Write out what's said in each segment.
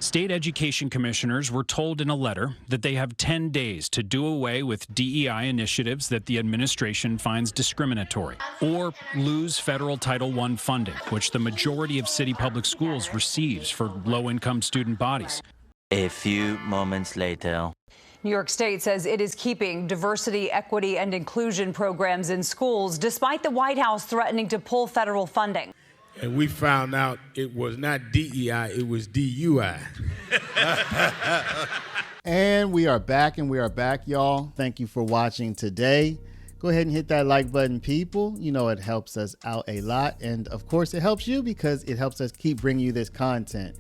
State education commissioners were told in a letter that they have 10 days to do away with DEI initiatives that the administration finds discriminatory, or lose federal Title I funding, which the majority of city public schools receives for low-income student bodies. A few moments later. New York State says it is keeping diversity, equity, and inclusion programs in schools, despite the White House threatening to pull federal funding. And we found out it was not DEI, it was DUI. And we are back, y'all. Thank you for watching today. Go ahead and hit that like button, people. You know it helps us out a lot. And of course, it helps you because it helps us keep bringing you this content.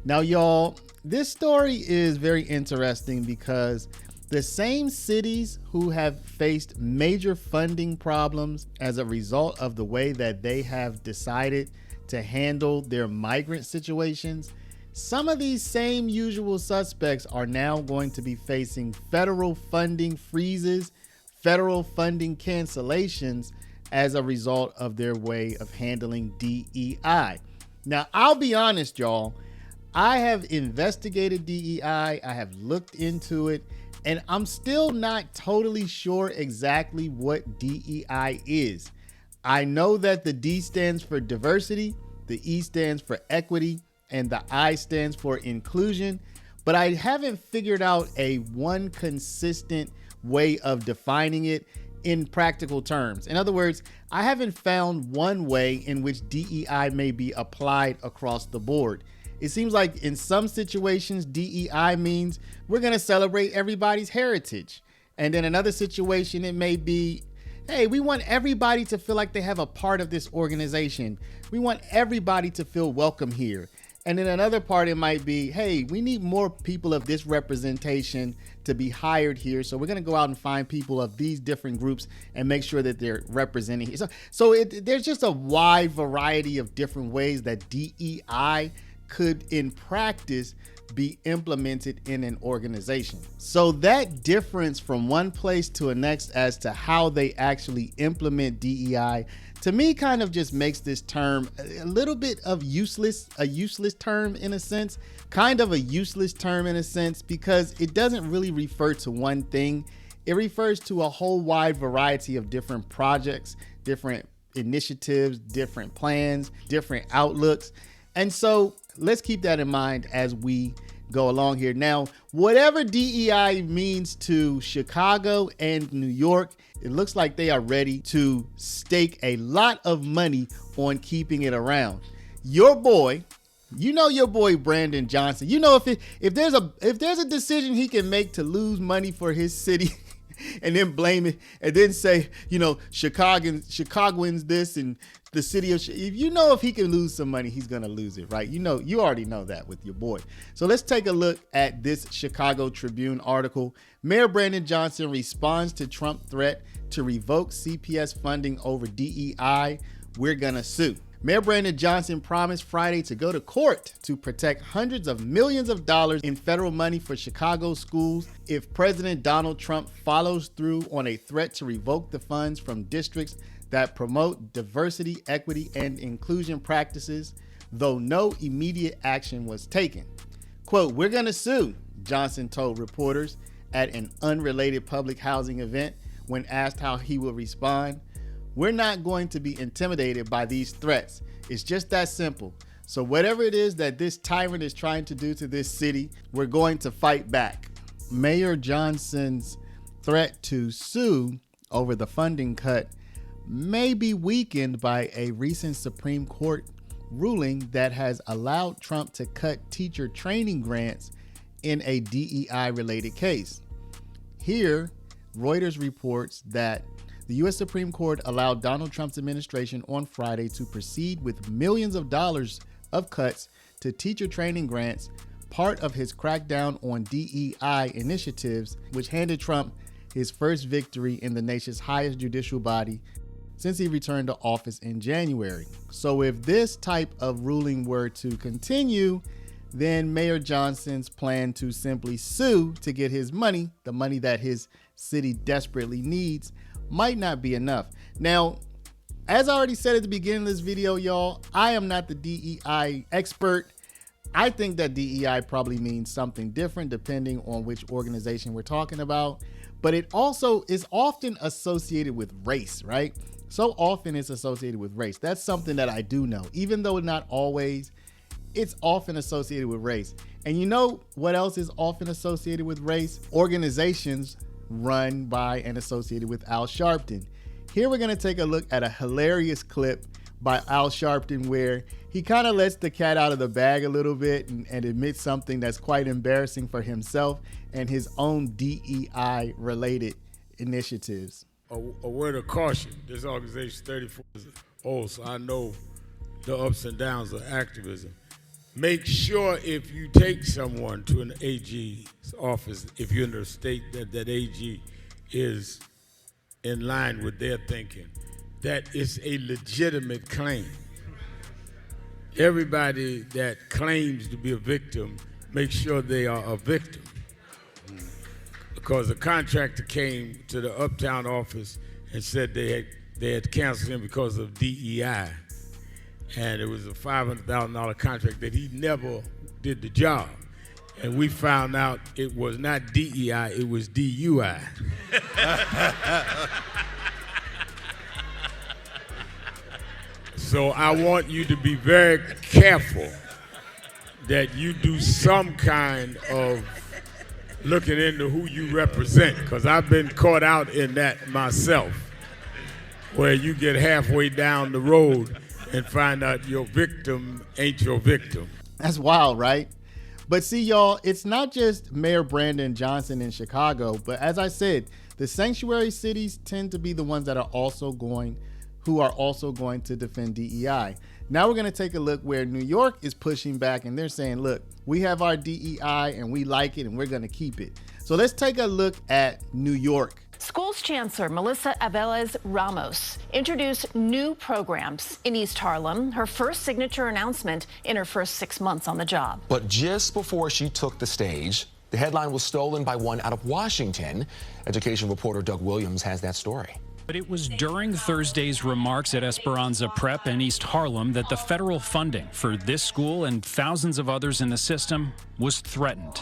Now, y'all, this story is very interesting because the same cities who have faced major funding problems as a result of the way that they have decided to handle their migrant situations, some of these same usual suspects are now going to be facing federal funding freezes, federal funding cancellations as a result of their way of handling DEI. Now, I'll be honest, y'all, I have investigated DEI, I have looked into it, and I'm still not totally sure exactly what DEI is. I know that the D stands for diversity, the E stands for equity, and the I stands for inclusion, but I haven't figured out a one consistent way of defining it in practical terms. In other words, I haven't found one way in which DEI may be applied across the board. It seems like in some situations, DEI means we're going to celebrate everybody's heritage. And in another situation, it may be, hey, we want everybody to feel like they have a part of this organization. We want everybody to feel welcome here. And in another part, it might be, hey, we need more people of this representation to be hired here. So we're going to go out and find people of these different groups and make sure that they're representing here. There's just a wide variety of different ways that DEI could in practice be implemented in an organization. So that difference from one place to the next as to how they actually implement DEI, to me, kind of just makes this term a little bit of a useless term in a sense, because it doesn't really refer to one thing. It refers to a whole wide variety of different projects, different initiatives, different plans, different outlooks. And so let's keep that in mind as we go along here. Now, whatever DEI means to Chicago and New York, it looks like they are ready to stake a lot of money on keeping it around. Your boy, your boy Brandon Johnson, if there's a decision he can make to lose money for his city and then blame it and then say, Chicagoans this and the city of, if he can lose some money, he's going to lose it, right? You already know that with your boy. So let's take a look at this Chicago Tribune article. Mayor Brandon Johnson responds to Trump threat to revoke CPS funding over DEI. We're going to sue. Mayor Brandon Johnson promised Friday to go to court to protect hundreds of millions of dollars in federal money for Chicago schools if President Donald Trump follows through on a threat to revoke the funds from districts that promote diversity, equity, and inclusion practices, though no immediate action was taken. Quote, "We're going to sue," Johnson told reporters at an unrelated public housing event when asked how he will respond. "We're not going to be intimidated by these threats. It's just that simple. So whatever it is that this tyrant is trying to do to this city, we're going to fight back." Mayor Johnson's threat to sue over the funding cut may be weakened by a recent Supreme Court ruling that has allowed Trump to cut teacher training grants in a DEI-related case. Here, Reuters reports that the U.S. Supreme Court allowed Donald Trump's administration on Friday to proceed with millions of dollars of cuts to teacher training grants, part of his crackdown on DEI initiatives, which handed Trump his first victory in the nation's highest judicial body since he returned to office in January. So if this type of ruling were to continue, then Mayor Johnson's plan to simply sue to get his money, the money that his city desperately needs, might not be enough. Now, as I already said at the beginning of this video, y'all, I am not the DEI expert. I think that DEI probably means something different depending on which organization we're talking about, but it also is often associated with race, right? So often it's associated with race. That's something that I do know, even though not always, it's often associated with race. And you know what else is often associated with race? Organizations run by and associated with Al Sharpton. Here we're gonna take a look at a hilarious clip by Al Sharpton where he kind of lets the cat out of the bag a little bit and admits something that's quite embarrassing for himself and his own DEI related initiatives. A word of caution, this organization is 34 years old, so I know the ups and downs of activism. Make sure if you take someone to an AG's office, if you're in the state that AG is in line with their thinking, that it's a legitimate claim. Everybody that claims to be a victim, make sure they are a victim. Because a contractor came to the Uptown office and said they had canceled him because of DEI. And it was a $500,000 contract that he never did the job. And we found out it was not DEI, it was DUI. So I want you to be very careful that you do some kind of looking into who you represent, because I've been caught out in that myself, where you get halfway down the road and find out your victim ain't your victim. That's wild, right? But see, y'all, it's not just Mayor Brandon Johnson in Chicago, but as I said, the sanctuary cities tend to be the ones that are also going to defend DEI. Now we're going to take a look where New York is pushing back and they're saying, look, we have our DEI and we like it and we're going to keep it. So let's take a look at New York. Schools Chancellor Melissa Abeles Ramos introduced new programs in East Harlem, her first signature announcement in her first 6 months on the job. But just before she took the stage, the headline was stolen by one out of Washington. Education reporter Doug Williams has that story. But it was during Thursday's remarks at Esperanza Prep in East Harlem that the federal funding for this school and thousands of others in the system was threatened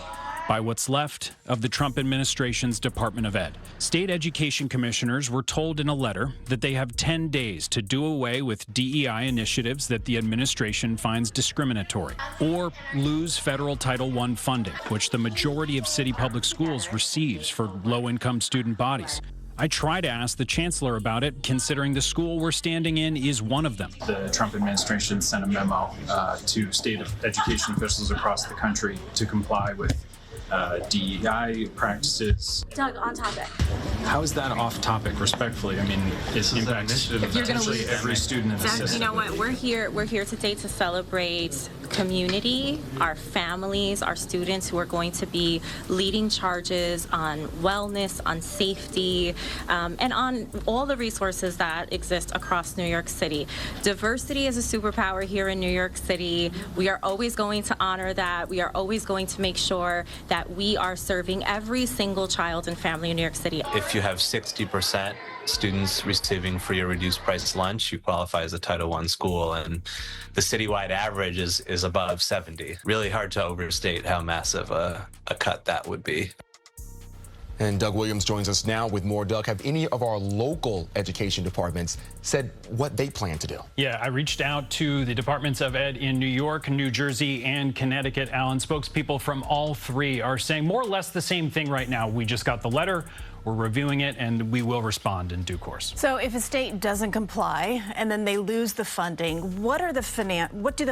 by what's left of the Trump administration's Department of Ed. State education commissioners were told in a letter that they have 10 days to do away with DEI initiatives that the administration finds discriminatory, or lose federal Title I funding, which the majority of city public schools receives for low-income student bodies. I try to ask the chancellor about it, considering the school we're standing in is one of them. The Trump administration sent a memo to state education officials across the country to comply with DEI practices. Doug, on topic. How is that off topic, respectfully? I mean, it impacts potentially every student in the system. You know what? We're here today to celebrate community, our families, our students who are going to be leading charges on wellness, on safety, and on all the resources that exist across New York City. Diversity is a superpower here in New York City. We are always going to honor that. We are always going to make sure that we are serving every single child and family in New York City. If you have 60% students receiving free or reduced price lunch, you qualify as a Title I school, and the citywide average is above 70. Really hard to overstate how massive a cut that would be. And Doug Williams joins us now with more. Doug, have any of our local education departments said what they plan to do? Yeah, I reached out to the departments of ed in New York, New Jersey, and Connecticut. Alan, spokespeople from all three are saying more or less the same thing right now. We just got the letter. We're reviewing it, and we will respond in due course. So if a state doesn't comply and then they lose the funding, what do the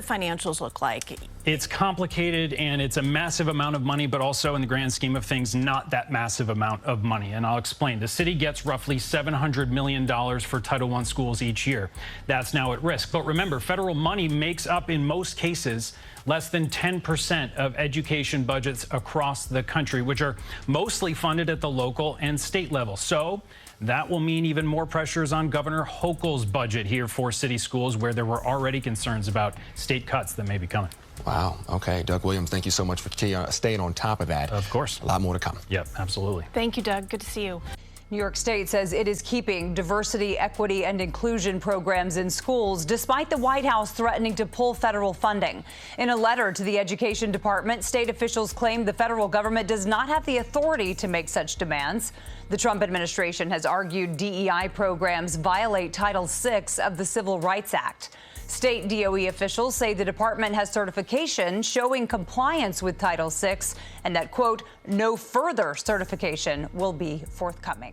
financials look like? It's complicated, and it's a massive amount of money, but also in the grand scheme of things, not that massive amount of money. And I'll explain. The city gets roughly $700 million for Title I schools each year. That's now at risk. But remember, federal money makes up, in most cases, less than 10% of education budgets across the country, which are mostly funded at the local and state level. So that will mean even more pressures on Governor Hochul's budget here for city schools, where there were already concerns about state cuts that may be coming. Wow. Okay. Doug Williams, thank you so much for staying on top of that. Of course. A lot more to come. Yep, absolutely. Thank you, Doug. Good to see you. New York State says it is keeping diversity, equity, and inclusion programs in schools despite the White House threatening to pull federal funding. In a letter to the Education Department, state officials claim the federal government does not have the authority to make such demands. The Trump administration has argued DEI programs violate Title VI of the Civil Rights Act. State DOE officials say the department has certification showing compliance with Title VI and that, quote, no further certification will be forthcoming.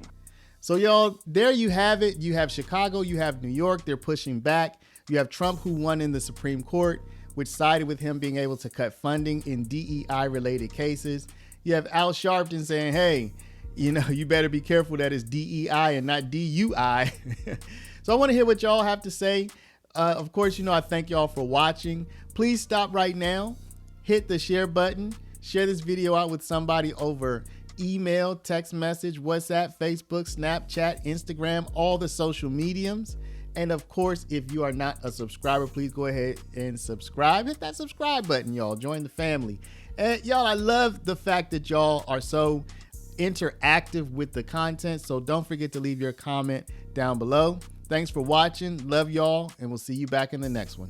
So, y'all, there you have it. You have Chicago, you have New York. They're pushing back. You have Trump, who won in the Supreme Court, which sided with him being able to cut funding in DEI-related cases. You have Al Sharpton saying, hey, you know, you better be careful that it's DEI and not DUI. So I want to hear what y'all have to say. Of course, you know, I thank y'all for watching. Please stop right now, hit the share button, share this video out with somebody over email, text message, WhatsApp, Facebook, Snapchat, Instagram, all the social mediums. And of course, if you are not a subscriber, please go ahead and subscribe. Hit that subscribe button, y'all. Join the family. And y'all, I love the fact that y'all are so interactive with the content. So don't forget to leave your comment down below. Thanks for watching. Love y'all, and we'll see you back in the next one.